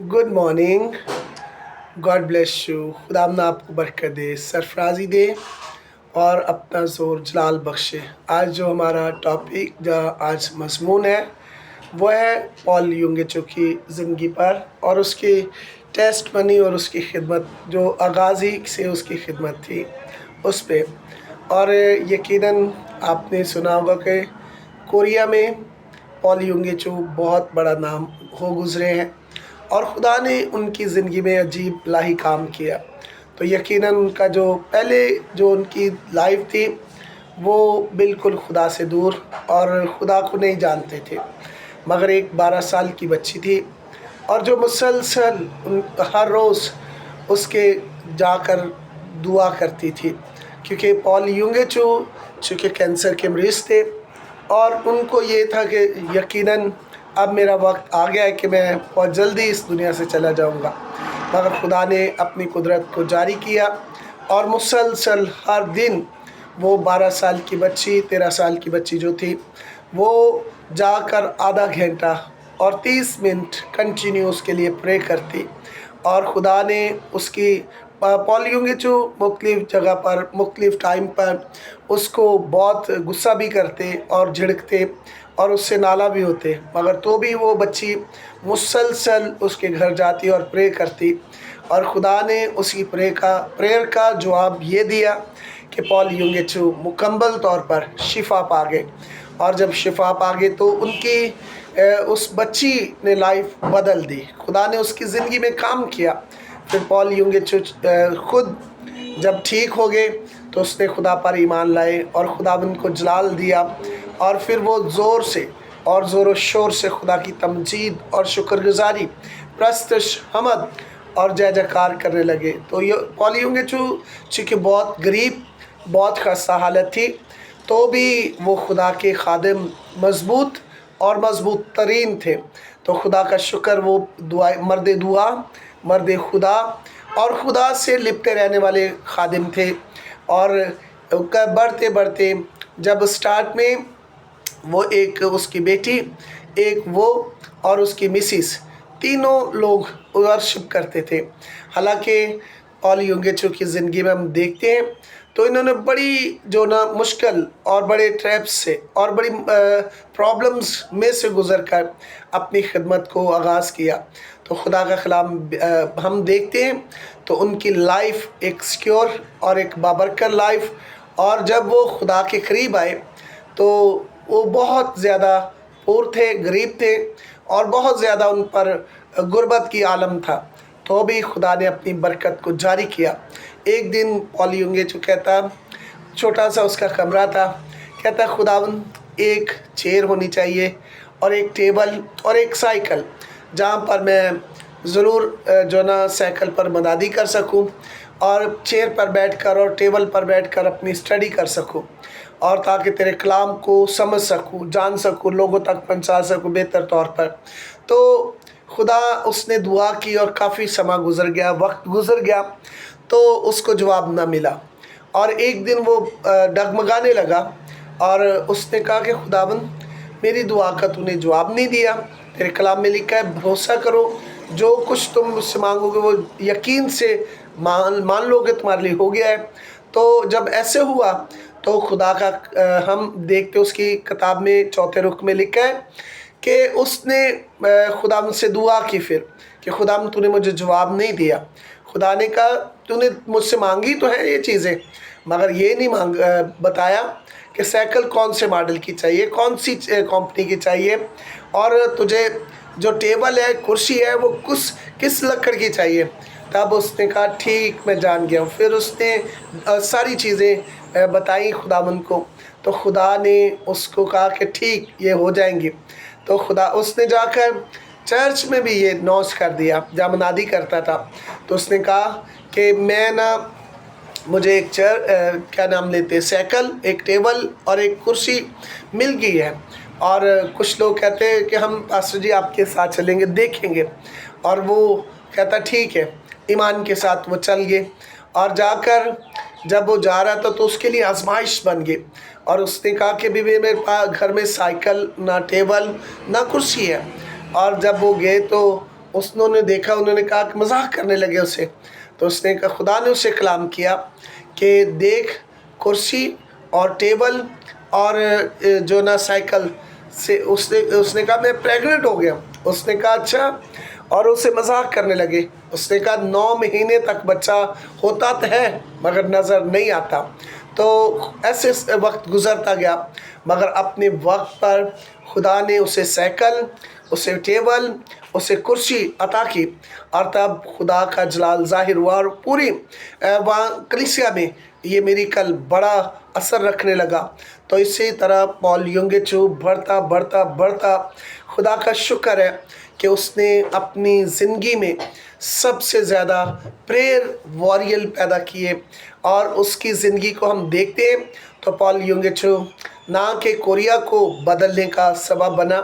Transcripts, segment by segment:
Good morning. God bless you. खुदा ना आपको बरकत दे, सरफराजी दे और अपना ज़ोर जलाल बख्शे। आज जो हमारा टॉपिक जो आज मज़मून है वो है पॉल युंगेचो की ज़िंदगी पर और उसकी टेस्ट मनी और उसकी खिदमत जो आगाज़ी से उसकी खिदमत थी उस पे। और यकीनन आपने सुना होगा कि कोरिया में पॉल युंगेचो बहुत बड़ा नाम हो गुज़रे हैं और खुदा ने उनकी ज़िंदगी में अजीब इलाही काम किया। तो यकीनन उनका जो पहले जो उनकी लाइफ थी वो बिल्कुल खुदा से दूर और खुदा को नहीं जानते थे, मगर एक 12 साल की बच्ची थी और जो मुसलसल हर रोज़ उसके जाकर दुआ करती थी, क्योंकि पॉल युंगेचो चूँकि कैंसर के मरीज़ थे और उनको ये था कि यकीनन अब मेरा वक्त आ गया है कि मैं बहुत जल्दी इस दुनिया से चला जाऊंगा। मगर खुदा ने अपनी कुदरत को जारी किया और मुसलसल हर दिन वो 12 साल की बच्ची 13 साल की बच्ची जो थी वो जाकर आधा घंटा और 30 मिनट कंटिन्यू उसके लिए प्रे करती और खुदा ने उसकी पॉल युंगेचो मुख्तलिफ़ जगह पर मुख्तलिफ़ टाइम पर उसको बहुत गुस्सा भी करते और झिड़कते और उससे नाला भी होते, मगर तो भी वो बच्ची मुसलसल उसके घर जाती और प्रे करती और खुदा ने उसकी प्रेयर का जवाब ये दिया कि पॉल युंगेचो मुकम्मल तौर पर शिफा पा गए। और जब शिफा पा गए तो उनकी उस बच्ची ने लाइफ बदल दी। खुदा ने उसकी ज़िंदगी में काम किया। फिर पॉल युंगेचो खुद जब ठीक हो गए तो उसने खुदा पर ईमान लाए और खुदावंद को जलाल दिया और फिर वो ज़ोर से और ज़ोर व शोर से खुदा की तमजीद और शुक्रगुजारी, प्रस्तश, हमद और जय जयकार करने लगे। तो ये पॉल युंगेचो चूँकि बहुत गरीब, बहुत खस्ता हालत थी, तो भी वो खुदा के खादिम मज़बूत और मज़बूत तरीन थे। तो खुदा का शुक्र, वो दुआ मर्द खुदा और खुदा से लिपटे रहने वाले खादिम थे। और बढ़ते बढ़ते जब स्टार्ट में वो एक उसकी बेटी, एक वो और उसकी मिसिस, तीनों लोग वर्शिप करते थे। हालांकि पॉल युंगेचो की ज़िंदगी में हम देखते हैं तो इन्होंने बड़ी जो ना मुश्किल और बड़े ट्रैप्स से और बड़ी प्रॉब्लम्स में से गुज़र कर अपनी खिदमत को आगाज़ किया। तो खुदा का कलाम हम देखते हैं तो उनकी लाइफ एक सिक्योर और एक बाबरकत लाइफ, और जब वो खुदा के करीब आए तो वो बहुत ज़्यादा पूर थे, गरीब थे और बहुत ज़्यादा उन पर गुर्बत की आलम था, तो भी खुदा ने अपनी बरकत को जारी किया। एक दिन पॉल युंगेचो कहता, छोटा सा उसका कमरा था, कहता खुदावंद एक चेयर होनी चाहिए और एक टेबल और एक साइकिल जहाँ पर मैं ज़रूर जो ना साइकिल पर मनादी कर सकूं और चेयर पर बैठकर और टेबल पर बैठकर अपनी स्टडी कर सकूं और ताकि तेरे कलाम को समझ सकूं, जान सकूं, लोगों तक पहुंचा सकूं बेहतर तौर पर। तो खुदा उसने दुआ की और काफ़ी समय गुज़र गया, वक्त गुज़र गया, तो उसको जवाब ना मिला। और एक दिन वो डगमगाने लगा और उसने कहा कि खुदावंद मेरी दुआ का तूने जवाब नहीं दिया, तेरे कलाम में लिखा है भरोसा करो, जो कुछ तुम मुझसे मांगोगे वो यकीन से मान लोगे, तुम्हारे लिए हो गया है। तो जब ऐसे हुआ तो खुदा का हम देखते उसकी किताब में 4 रुक में लिखा है कि उसने खुदा मुझसे दुआ की फिर कि खुदा तूने मुझे जवाब नहीं दिया। खुदा ने कहा तूने मुझसे मांगी तो है ये चीज़ें, मगर ये नहीं बताया कि साइकिल कौन से मॉडल की चाहिए, कौन सी कंपनी की चाहिए, और तुझे जो टेबल है, कुर्सी है, वो किस लकड़ की चाहिए। तब उसने कहा ठीक, मैं जान गया हूँ। फिर उसने सारी चीज़ें बताई खुदावंद को, तो खुदा ने उसको कहा कि ठीक, ये हो जाएंगी। तो खुदा उसने जाकर चर्च में भी ये नौश कर दिया जब मनादी करता था। तो उसने कहा कि मैं ना मुझे एक क्या नाम लेते, साइकिल, एक टेबल और एक कुर्सी मिल गई है, और कुछ लोग कहते हैं कि हम पास्टर जी आपके साथ चलेंगे, देखेंगे। और वो कहता ठीक है, ईमान के साथ वो चल गए और जाकर जब वो जा रहा था तो उसके लिए आजमाइश बन गई। और उसने कहा कि भी मेरे पास घर में साइकिल ना टेबल ना कुर्सी है। और जब वो गए तो उन्होंने देखा, उन्होंने कहा कि मजाक करने लगे उसे। तो उसने कहा, खुदा ने उसे कलाम किया कि देख कुर्सी और टेबल और जो ना साइकिल से उसने कहा मैं प्रेग्नेंट हो गया। उसने कहा अच्छा, और उसे मजाक करने लगे। उसने कहा 9 महीने तक बच्चा होता तो है मगर नज़र नहीं आता। तो ऐसे वक्त गुज़रता गया, मगर अपने वक्त पर खुदा ने उसे साइकिल, उसे टेबल, उसे कुर्सी अता की, और तब खुदा का जलाल ज़ाहिर हुआ और पूरी वहाँ कलीसिया में ये मिरेकल बड़ा असर रखने लगा। तो इसी तरह पॉल युंगेचू बढ़ता बढ़ता बढ़ता, खुदा का शुक्र है कि उसने अपनी ज़िंदगी में सबसे ज़्यादा प्रेयर वॉरियर पैदा किए, और उसकी ज़िंदगी को हम देखते हैं तो पॉल युंगेचू ना कि कोरिया को बदलने का सबब बना,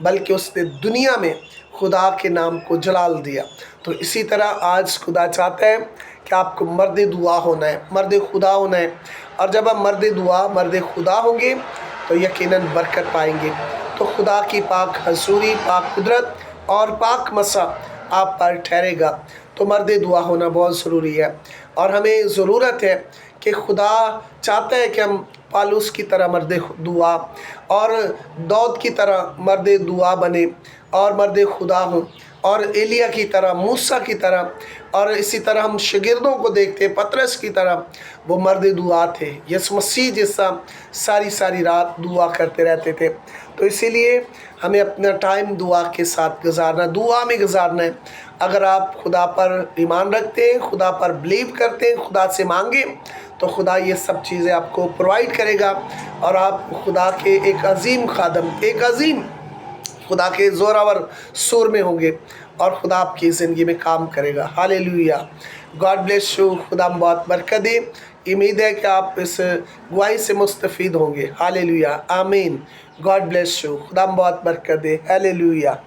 बल्कि उसने दुनिया में खुदा के नाम को जलाल दिया। तो इसी तरह आज खुदा चाहता है कि आपको मर्द दुआ होना है, मर्द खुदा होना है, और जब आप मर्द दुआ, मर्द खुदा होंगे तो यकीनन बरकत पाएंगे। तो खुदा की पाक हजूरी, पाक कुदरत और पाक मसा आप पर ठहरेगा। तो मर्द दुआ होना बहुत ज़रूरी है, और हमें ज़रूरत है कि खुदा चाहता है कि हम पालूस की तरह मर्द दुआ और दाऊद की तरह मर्द दुआ बने और मर्द खुदा हों, और एलिया की तरह, मूसा की तरह, और इसी तरह हम शागिर्दों को देखते, पतरस की तरह वो मर्द दुआ थे। यीशु मसीह जैसा सारी सारी रात दुआ करते रहते थे। तो इसीलिए हमें अपना टाइम दुआ के साथ गुजारना, दुआ में गुजारना है। अगर आप खुदा पर ईमान रखते हैं, खुदा पर बिलीव करते हैं, खुदा से मांगे, तो खुदा ये सब चीज़ें आपको प्रोवाइड करेगा, और आप खुदा के एक अजीम खादम, एक अजीम खुदा के ज़ोरावर सुर में होंगे, और खुदा आपकी ज़िंदगी में काम करेगा। Hallelujah, God bless you. खुदा बहुत बरकत दे। उम्मीद है कि आप इस गवाही से मुस्तफ़ीद होंगे। हालेलुया, आमीन। God bless you. खुदा बहुत बरकत दे। हालेलुया।